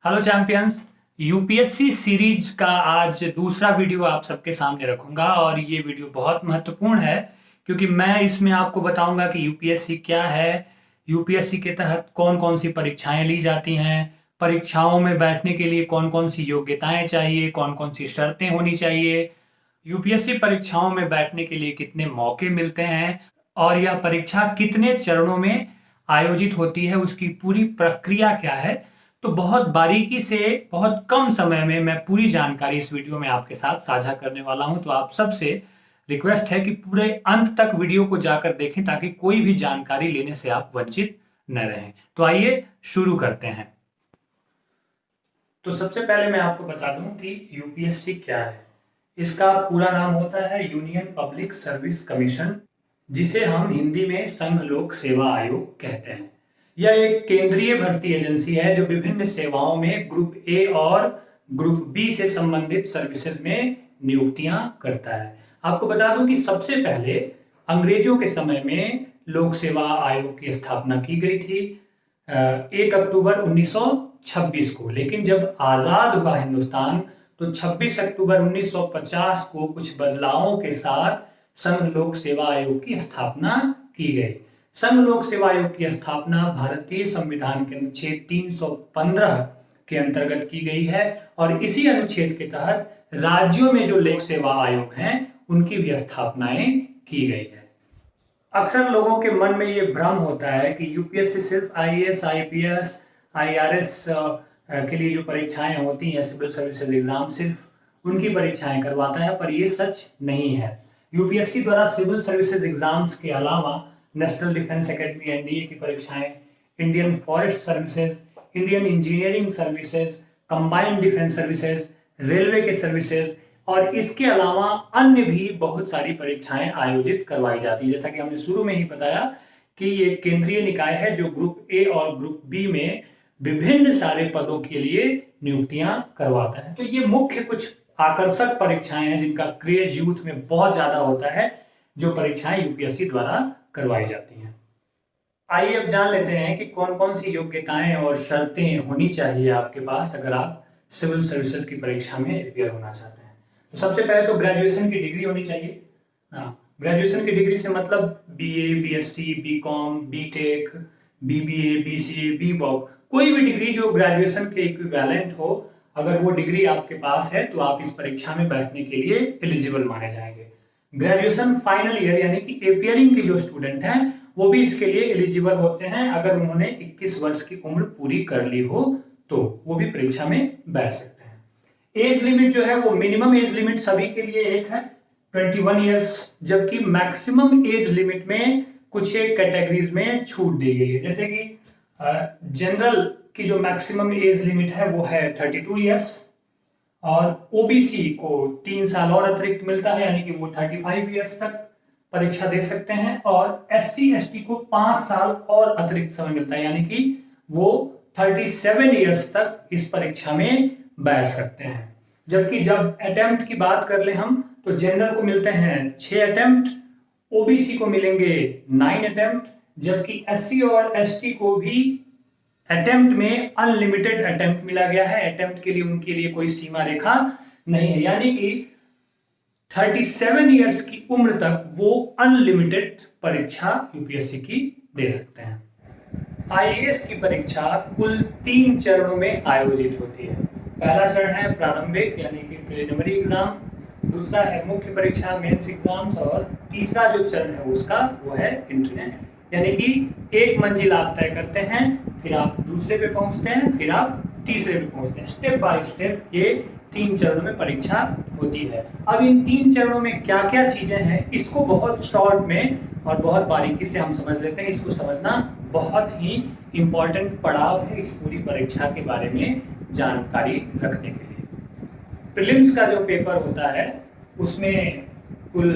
Hello champions. UPSC series का आज दूसरा वीडियो आप सबके सामने रखूंगा और ये वीडियो बहुत महत्वपूर्ण है क्योंकि मैं इसमें आपको बताऊंगा कि यूपीएससी क्या है, यूपीएससी के तहत कौन कौन सी परीक्षाएं ली जाती हैं, परीक्षाओं में बैठने के लिए कौन कौन सी योग्यताएं चाहिए, कौन कौन सी शर्तें होनी चाहिए, यूपीएससी परीक्षाओं में बैठने के लिए कितने मौके मिलते हैं और यह परीक्षा कितने चरणों में आयोजित होती है, उसकी पूरी प्रक्रिया क्या है। तो बहुत बारीकी से बहुत कम समय में मैं पूरी जानकारी इस वीडियो में आपके साथ साझा करने वाला हूं। तो आप सबसे रिक्वेस्ट है कि पूरे अंत तक वीडियो को जाकर देखें ताकि कोई भी जानकारी लेने से आप वंचित न रहें। तो आइए शुरू करते हैं। तो सबसे पहले मैं आपको बता दूं कि यूपीएससी क्या है। इसका पूरा नाम होता है यूनियन पब्लिक सर्विस कमीशन, जिसे हम हिंदी में संघ लोक सेवा आयोग कहते हैं। यह एक केंद्रीय भर्ती एजेंसी है जो विभिन्न सेवाओं में ग्रुप ए और ग्रुप बी से संबंधित सर्विसेज में नियुक्तियां करता है। आपको बता दूं कि सबसे पहले अंग्रेजों के समय में लोक सेवा आयोग की स्थापना की गई थी 1 अक्टूबर 1926 को, लेकिन जब आजाद हुआ हिंदुस्तान तो 26 अक्टूबर 1950 को कुछ बदलावों के साथ संघ लोक सेवा आयोग की स्थापना की गई। संघ लोक सेवा आयोग की स्थापना भारतीय संविधान के अनुच्छेद 315 के अंतर्गत की गई है और इसी अनुच्छेद के तहत राज्यों में जो लोक सेवा आयोग हैं उनकी भी स्थापनाएं की गई है। अक्सर लोगों के मन में ये भ्रम होता है कि यूपीएससी सिर्फ आईएएस, आईपीएस, आईआरएस के लिए जो परीक्षाएं होती हैं, सिविल सर्विसेज एग्जाम, सिर्फ उनकी परीक्षाएं करवाता है, पर यह सच नहीं है। यूपीएससी द्वारा सिविल सर्विसेज एग्जाम्स के अलावा नेशनल डिफेंस एकेडमी एनडीए की परीक्षाएं, Indian forest services, Indian engineering services, combined defence services, railway के सर्विसेज और इसके अलावा अन्य भी बहुत सारी परीक्षाएं आयोजित करवाई जाती है। जैसा कि हमने शुरू में ही बताया कि ये केंद्रीय निकाय है जो ग्रुप ए और ग्रुप बी में विभिन्न सारे पदों के लिए नियुक्तियां करवाता है। तो ये मुख्य कुछ आकर्षक परीक्षाएं हैं जिनका क्रेज यूथ में बहुत ज्यादा होता है, जो परीक्षाएं यूपीएससी द्वारा करवाई जाती हैं। आइए अब जान लेते हैं कि कौन कौन सी योग्यताएं और शर्तें होनी चाहिए आपके पास अगर आप सिविल सर्विसेज की परीक्षा में अपियर होना चाहते हैं। तो सबसे पहले तो ग्रेजुएशन की डिग्री होनी चाहिए। ग्रेजुएशन की डिग्री से मतलब BA, BSc, BCom, BTech, BBA, BCA, BVoc, कोई भी डिग्री जो ग्रेजुएशन के इक्विवेलेंट हो, अगर वो डिग्री आपके पास है तो आप इस परीक्षा में बैठने के लिए एलिजिबल माने जाएंगे। ग्रेजुएशन फाइनल ईयर यानी कि अपियरिंग के जो स्टूडेंट हैं वो भी इसके लिए एलिजिबल होते हैं। अगर उन्होंने 21 वर्ष की उम्र पूरी कर ली हो तो वो भी परीक्षा में बैठ सकते हैं। एज लिमिट जो है वो मिनिमम एज लिमिट सभी के लिए एक है 21 ईयर्स, जबकि मैक्सिमम एज लिमिट में कुछ एक कैटेगरीज में छूट दी गई है। जैसे कि जनरल की जो मैक्सिमम एज लिमिट है वो है 32 ईयर्स और ओबीसी को 3 साल और अतिरिक्त मिलता है यानी कि वो 35 ईयर्स तक परीक्षा दे सकते हैं और एससी एसटी को 5 साल और अतिरिक्त समय मिलता है यानी कि वो 37 ईयर्स तक इस परीक्षा में बैठ सकते हैं। जबकि जब अटेम्प्ट की बात कर ले हम तो जनरल को मिलते हैं 6 अटेम्प्ट, ओबीसी को मिलेंगे 9 अटेम्प्ट, जबकि एससी और एसटी को भी अटेम्प्ट में अनलिमिटेड अटेम्प्ट मिला गया है। अटेम्प्ट के लिए उनके लिए कोई सीमा रेखा नहीं है यानी कि 37 इयर्स की उम्र तक वो अनलिमिटेड परीक्षा यूपीएससी की दे सकते हैं। आईएएस की परीक्षा कुल 3 चरणों में आयोजित होती है। पहला चरण है प्रारंभिक यानी कि प्रिलिमिनरी एग्जाम, दूसरा है मुख्य परीक्षा मेंस एग्जाम्स और तीसरा जो चरण है उसका वो है इंटरनल, यानी कि एक मंजिल आप तय करते हैं, फिर आप दूसरे पे पहुंचते हैं, फिर आप तीसरे पे पहुंचते हैं। स्टेप बाय स्टेप ये 3 चरणों में परीक्षा होती है। अब इन 3 चरणों में क्या क्या चीजें हैं इसको बहुत शॉर्ट में और बहुत बारीकी से हम समझ लेते हैं। इसको समझना बहुत ही इंपॉर्टेंट पड़ाव है इस पूरी परीक्षा के बारे में जानकारी रखने के लिए। प्रीलिम्स का जो पेपर होता है उसमें कुल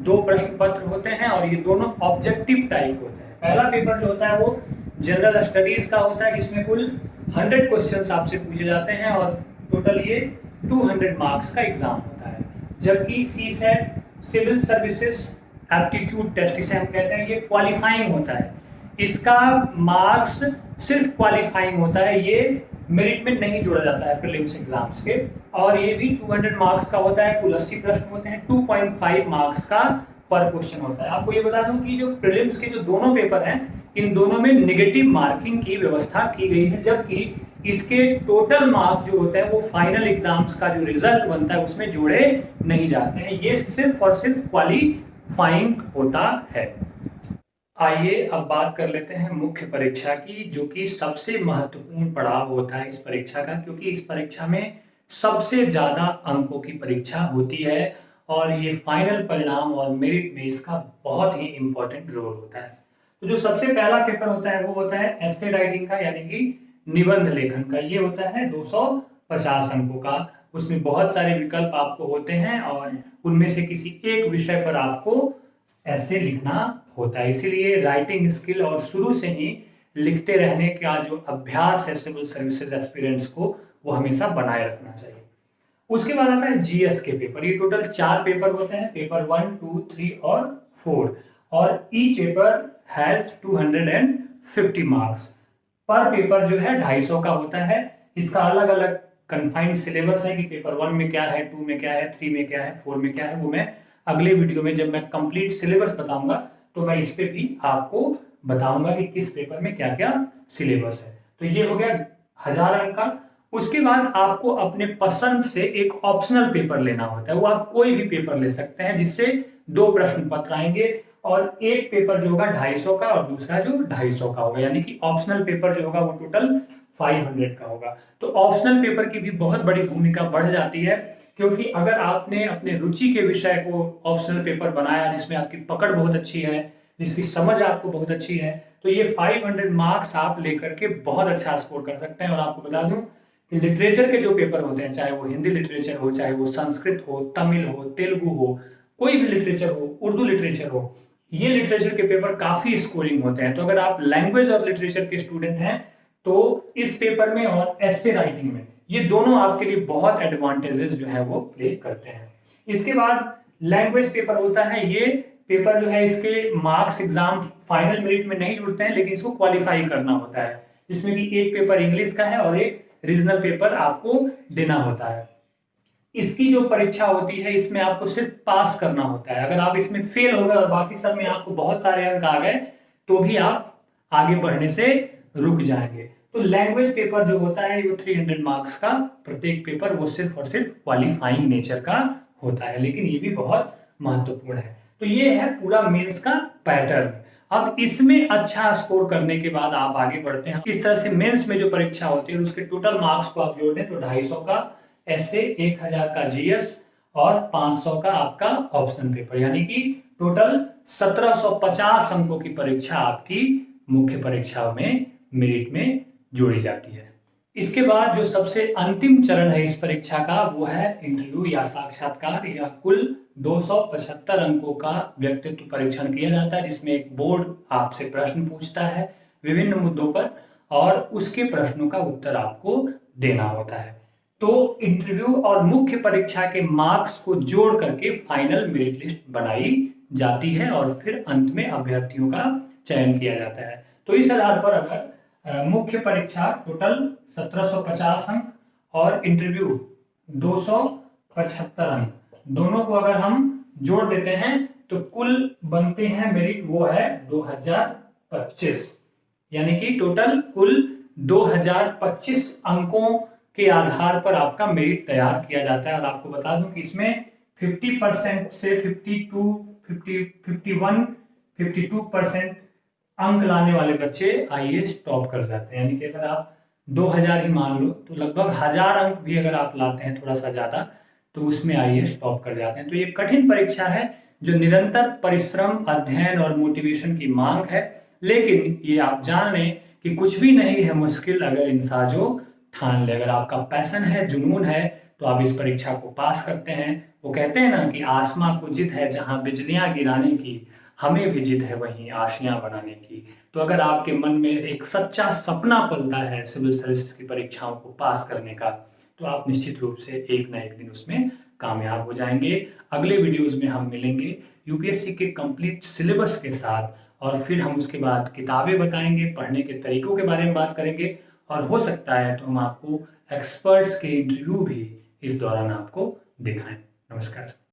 2 प्रश्न पत्र होते हैं और ये दोनों ऑब्जेक्टिव टाइप होते हैं। पहला पेपर जो होता है वो जनरल स्टडीज का होता है जिसमें कुल 100 क्वेश्चंस आपसे पूछे जाते हैं और टोटल ये 200 मार्क्स का एग्जाम होता है। जबकि CSAT civil services aptitude test इसे हम कहते हैं, ये क्वालिफाइंग होता है। इसका मार्क्स सिर्फ क्वालिफाइंग होता है, ये मेरिट में नहीं जोड़ा जाता है प्रीलिम्स एग्जाम्स के। और ये भी 200 मार्क्स का होता है, कुल 80 प्रश्न होते हैं, 2.5 मार्क्स का पर क्वेश्चन होता है। आपको ये बता दूं कि जो प्रीलिम्स के जो दोनों पेपर हैं, इन दोनों में नेगेटिव मार्किंग की व्यवस्था की गई है, जबकि इसके टोटल मार्क्स जो होते हैं वो फाइनल एग्जाम्स का जो रिजल्ट बनता है उसमें जोड़े नहीं जाते हैं। ये सिर्फ और सिर्फ क्वालिफाइंग होता है। आइए अब बात कर लेते हैं मुख्य परीक्षा की, जो कि सबसे महत्वपूर्ण पड़ाव होता है इस परीक्षा का, क्योंकि इस परीक्षा में सबसे ज्यादा अंकों की परीक्षा होती है और ये फाइनल परिणाम और मेरिट में इसका बहुत ही इंपॉर्टेंट रोल होता है। तो जो सबसे पहला पेपर होता है वो होता है एसे राइटिंग का, यानी कि निबंध लेखन का। ये होता है 250 अंकों का। उसमें बहुत सारे विकल्प आपको होते हैं और उनमें से किसी एक विषय पर आपको ऐसे लिखना होता है, इसीलिए राइटिंग स्किल और शुरू से ही लिखते रहने का जो अभ्यास है सिविल सर्विसेज एस्पिरेंट्स को, वो हमेशा बनाए रखना चाहिए। उसके बाद आता है जीएस के पेपर। ये टोटल 4 पेपर होते हैं, पेपर 1, 2, 3 और 4, और ईच पेपर हैज 250 मार्क्स। पर पेपर जो है 250 का होता है। इसका अलग अलग कन्फाइंड सिलेबस है कि पेपर 1 में क्या है, 2 में क्या है, 3 में क्या है, 4 में क्या है, वो मैं अगले वीडियो में जब मैं कंप्लीट सिलेबस बताऊंगा तो मैं इस पे भी आपको बताऊंगा कि किस पेपर में क्या क्या सिलेबस है। तो ये हो गया 1000 अंक का। उसके बाद आपको अपने पसंद से एक ऑप्शनल पेपर लेना होता है, वो आप कोई भी पेपर ले सकते हैं जिससे 2 प्रश्न पत्र आएंगे, और एक पेपर जो होगा 250 का और दूसरा जो 250 का होगा, यानी कि ऑप्शनल पेपर जो होगा वो टोटल 500 का होगा। तो ऑप्शनल पेपर की भी बहुत बड़ी भूमिका बढ़ जाती है, क्योंकि अगर आपने अपने रुचि के विषय को ऑप्शनल पेपर बनाया जिसमें आपकी पकड़ बहुत अच्छी है, जिसकी समझ आपको बहुत अच्छी है, तो ये 500 मार्क्स आप लेकर के बहुत अच्छा स्कोर कर सकते हैं। और आपको बता दूं कि लिटरेचर के जो पेपर होते हैं, चाहे वो हिंदी लिटरेचर हो, चाहे वो संस्कृत हो, तमिल हो, तेलुगु हो, कोई भी लिटरेचर हो, उर्दू लिटरेचर हो, ये लिटरेचर के पेपर काफी स्कोरिंग होते हैं। तो अगर आप लैंग्वेज और लिटरेचर के स्टूडेंट हैं तो इस पेपर में और एसे राइटिंग में ये दोनों आपके लिए बहुत एडवांटेजेस जो है वो प्ले करते हैं। इसके बाद लैंग्वेज पेपर होता है। ये पेपर जो है इसके मार्क्स एग्जाम फाइनल मेरिट में नहीं जुड़ते हैं, लेकिन इसको क्वालिफाई करना होता है, जिसमें कि एक पेपर इंग्लिश का है और एक रीजनल पेपर आपको देना होता है। इसकी जो परीक्षा होती है इसमें आपको सिर्फ पास करना होता है। अगर आप इसमें फेल हो गए और बाकी सब में आपको बहुत सारे अंक आ गए तो भी आप आगे बढ़ने से रुक जाएंगे। तो लैंग्वेज पेपर जो होता है वो 300 मार्क्स का प्रत्येक पेपर, वो सिर्फ और सिर्फ क्वालिफाइंग नेचर का होता है, लेकिन ये भी बहुत महत्वपूर्ण है। तो ये है पूरा मेंस का पैटर्न। अब इसमें अच्छा स्कोर करने के बाद आप आगे बढ़ते हैं। इस तरह से मेंस में जो परीक्षा होती है उसके टोटल मार्क्स को आप जोड़ दें तो 250 का ऐसे, 1000 का जीएस और 500 का आपका ऑप्शन पेपर, यानी कि टोटल 1750 अंकों की परीक्षा आपकी मुख्य परीक्षा में मेरिट में जोड़ी जाती है। इसके बाद जो सबसे अंतिम चरण है इस परीक्षा का वो है इंटरव्यू या साक्षात्कार। यह कुल 275 अंकों का व्यक्तित्व परीक्षण किया जाता है, जिसमें एक बोर्ड आपसे प्रश्न पूछता है विभिन्न मुद्दों पर और उसके प्रश्नों का उत्तर आपको देना होता है। तो इंटरव्यू और मुख्य परीक्षा के मार्क्स को जोड़ करके फाइनल मेरिट लिस्ट बनाई जाती है और फिर अंत में अभ्यर्थियों का चयन किया जाता है। तो इस आधार पर अगर मुख्य परीक्षा टोटल 1750 अंक और इंटरव्यू 275 अंक, दोनों को अगर हम जोड़ देते हैं तो कुल बनते हैं मेरिट वो है 2025, यानी कि टोटल कुल 2025 अंकों के आधार पर आपका मेरिट तैयार किया जाता है। और आपको बता दूं कि इसमें 50% से 52% अंक लाने वाले बच्चे आईएएस टॉप कर जाते हैं, यानी कि अगर आप 2000 ही मान लो तो लगभग 1000 अंक भी अगर आप लाते हैं थोड़ा सा ज्यादा तो उसमें आईएएस टॉप कर जाते हैं। तो ये कठिन परीक्षा है जो निरंतर परिश्रम, अध्ययन और मोटिवेशन की मांग है, लेकिन ये आप जान लें कि कुछ भी नहीं है मुश्किल अगर इंसान जो ठान ले। अगर आपका पैशन है, जुनून है, तो आप इस परीक्षा को पास करते हैं। वो कहते हैं ना कि आसमां को जिद है जहां बिजलियां गिराने की, हमें भी जिद है वहीं आशियां बनाने की। तो अगर आपके मन में एक सच्चा सपना पलता है सिविल सर्विसेज की परीक्षाओं को पास करने का, तो आप निश्चित रूप से एक ना एक दिन उसमें कामयाब हो जाएंगे। अगले वीडियोस में हम मिलेंगे यूपीएससी के कंप्लीट सिलेबस के साथ, और फिर हम उसके बाद किताबें बताएंगे, पढ़ने के तरीकों के बारे में बात करेंगे, और हो सकता है तो हम आपको एक्सपर्ट्स के इंटरव्यू भी इस दौरान आपको दिखाएं। नमस्कार।